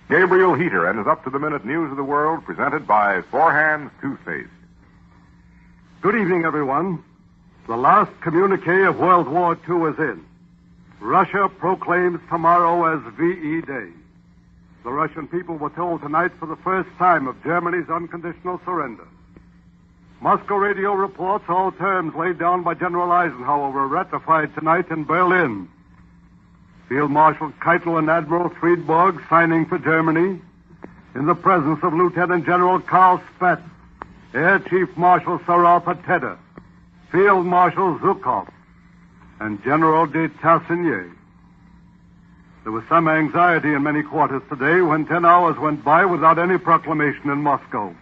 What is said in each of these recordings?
Gabriel Heatter and his up-to-the-minute news of the world presented by Four Hands Toothpaste. Good evening, everyone. The last communique of World War II is in. Russia proclaims tomorrow as VE Day. The Russian people were told tonight for the first time of Germany's unconditional surrender. Moscow radio reports all terms laid down by General Eisenhower were ratified tonight in Berlin. Field Marshal Keitel and Admiral Friedborg signing for Germany in the presence of Lieutenant General Karl Spaatz, Air Chief Marshal Saral Pateta, Field Marshal Zhukov, and General de Tassigny. There was some anxiety in many quarters today when 10 hours went by without any proclamation in Moscow.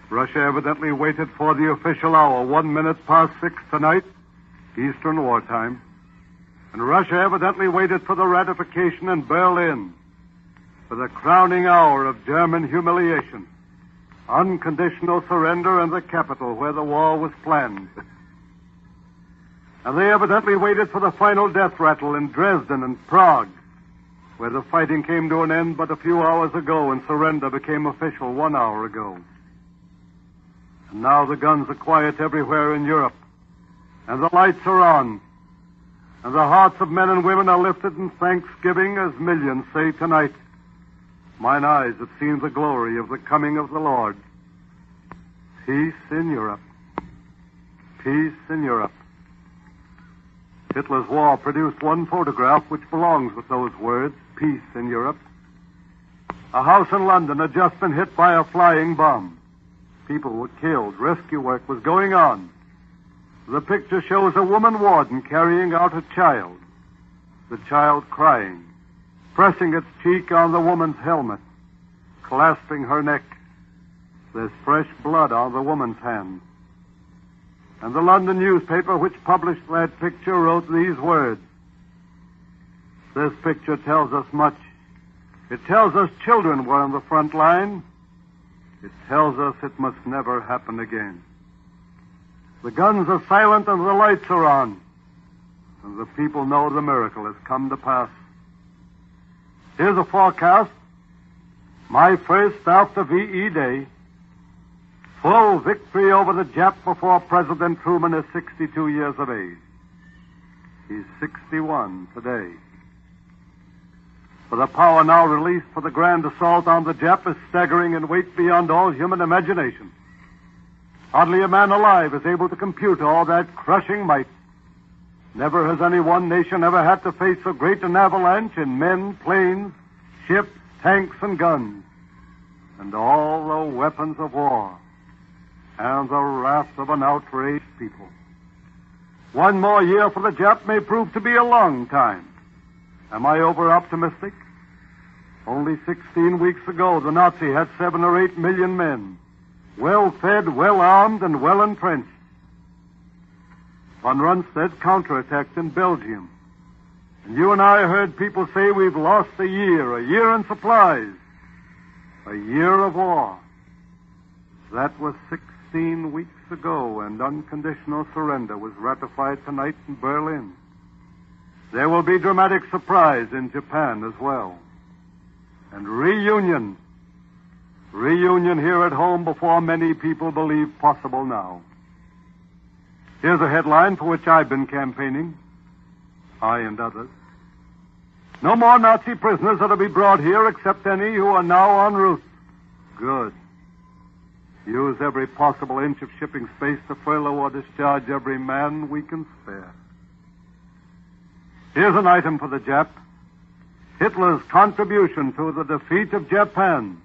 Russia evidently waited for the official hour, 1 minute past 6 tonight, Eastern Wartime. And Russia evidently waited for the ratification in Berlin, for the crowning hour of German humiliation, unconditional surrender in the capital where the war was planned. And they evidently waited for the final death rattle in Dresden and Prague, where the fighting came to an end but a few hours ago and surrender became official 1 hour ago. And now the guns are quiet everywhere in Europe, and the lights are on, and the hearts of men and women are lifted in thanksgiving as millions say tonight, "Mine eyes have seen the glory of the coming of the Lord." Peace in Europe. Peace in Europe. Hitler's war produced one photograph which belongs with those words, peace in Europe. A house in London had just been hit by a flying bomb. People were killed. Rescue work was going on. The picture shows a woman warden carrying out a child. The child crying, pressing its cheek on the woman's helmet, clasping her neck. There's fresh blood on the woman's hand. And the London newspaper which published that picture wrote these words. This picture tells us much. It tells us children were on the front line. It tells us it must never happen again. The guns are silent and the lights are on. And the people know the miracle has come to pass. Here's a forecast. My first after VE Day. Full victory over the Jap before President Truman is 62 years of age. He's 61 today. For the power now released for the grand assault on the Jap is staggering in weight beyond all human imagination. Hardly a man alive is able to compute all that crushing might. Never has any one nation ever had to face so great an avalanche in men, planes, ships, tanks, and guns, and all the weapons of war, and the wrath of an outraged people. One more year for the Jap may prove to be a long time. Am I over-optimistic? Only 16 weeks ago, the Nazi had 7 or 8 million men, well-fed, well-armed, and well-entrenched. Von Rundstedt counterattacked in Belgium. And you and I heard people say we've lost a year in supplies, a year of war. That was 16 weeks ago, and unconditional surrender was ratified tonight in Berlin. There will be dramatic surprise in Japan as well. And reunion here at home before many people believe possible now. Here's a headline for which I've been campaigning, I and others. No more Nazi prisoners are to be brought here except any who are now en route. Good. Use every possible inch of shipping space to furlough or discharge every man we can spare. Here's an item for the Jap. Hitler's contribution to the defeat of Japan.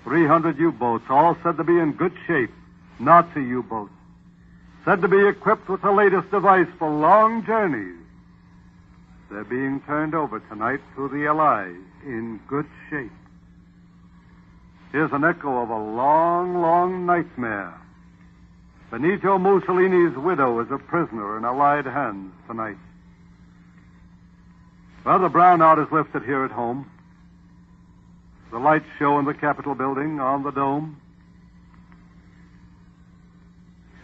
300 U-boats, all said to be in good shape. Nazi U-boats. Said to be equipped with the latest device for long journeys. They're being turned over tonight to the Allies in good shape. Here's an echo of a long, long nightmare. Benito Mussolini's widow is a prisoner in Allied hands tonight. Well, the brownout is lifted here at home. The lights show in the Capitol building, on the dome.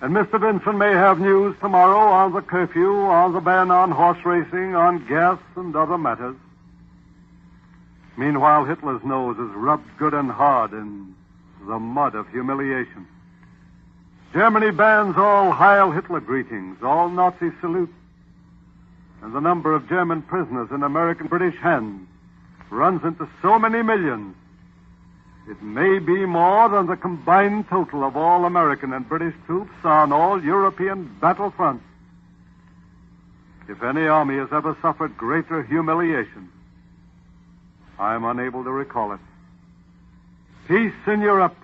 And Mr. Vinson may have news tomorrow on the curfew, on the ban on horse racing, on gas and other matters. Meanwhile, Hitler's nose is rubbed good and hard in the mud of humiliation. Germany bans all Heil Hitler greetings, all Nazi salutes. And the number of German prisoners in American-British hands runs into so many millions, it may be more than the combined total of all American and British troops on all European battlefronts. If any army has ever suffered greater humiliation, I am unable to recall it. Peace in Europe